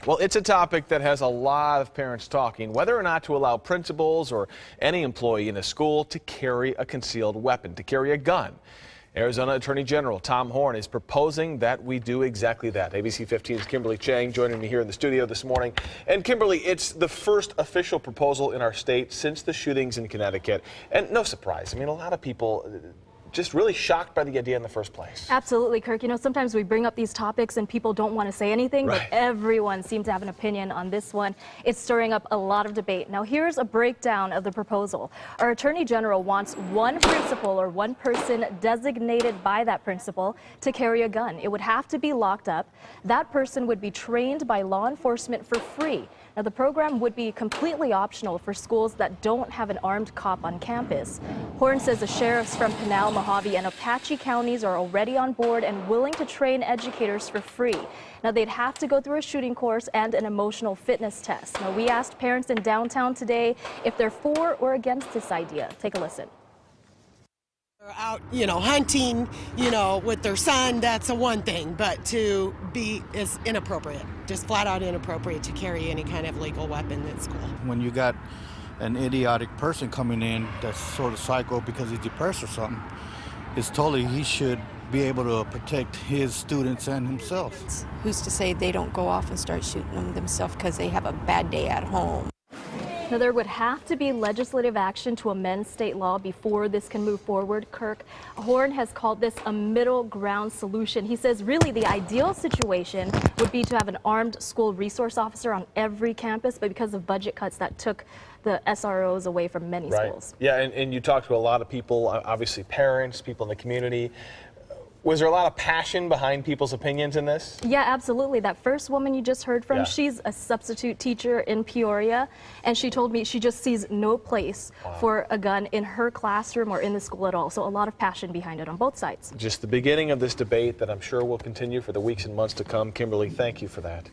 Well, it's a topic that has a lot of parents talking, whether or not to allow principals or any employee in a school to carry a concealed weapon, to carry a gun. Arizona Attorney General Tom Horne is proposing that we do exactly that. ABC 15's Kimberly Chang joining me here in the studio this morning. And Kimberly, it's the first official proposal in our state since the shootings in Connecticut. And no surprise, I mean, a lot of people just really shocked by the idea in the first place. Absolutely, Kirk. You know, sometimes we bring up these topics and people don't want to say anything, Right. but everyone seems to have an opinion on this one. It's stirring up a lot of debate. Now, here's a breakdown of the proposal. Our Attorney General wants one principal or one person designated by that principal to carry a gun. It would have to be locked up. That person would be trained by law enforcement for free. Now, the program would be completely optional for schools that don't have an armed cop on campus. Horne says the sheriffs from Pinal, Mojave, and Apache counties are already on board and willing to train educators for free. Now, they'd have to go through a shooting course and an emotional fitness test. Now, we asked parents in downtown today if they're for or against this idea. Take a listen. Out, hunting, with their son, that's a one thing, but to be is inappropriate, just flat out inappropriate to carry any kind of legal weapon at school. When you got an idiotic person coming in that's sort of psycho because he's depressed or something, it's totally, he should be able to protect his students and himself. Who's to say they don't go off and start shooting them themselves because they have a bad day at home? Now, there would have to be legislative action to amend state law before this can move forward. Kirk, Horne has called this a middle ground solution. He says really the ideal situation would be to have an armed school resource officer on every campus, but because of budget cuts, that took the SROs away from many schools. Yeah, and you talk to a lot of people, obviously parents, people in the community. Was there a lot of passion behind people's opinions in this? Yeah, absolutely. That first woman you just heard from, Yeah. she's a substitute teacher in Peoria, and she told me she just sees no place for a gun in her classroom or in the school at all. So a lot of passion behind it on both sides. Just the beginning of this debate that I'm sure will continue for the weeks and months to come. Kimberly, thank you for that.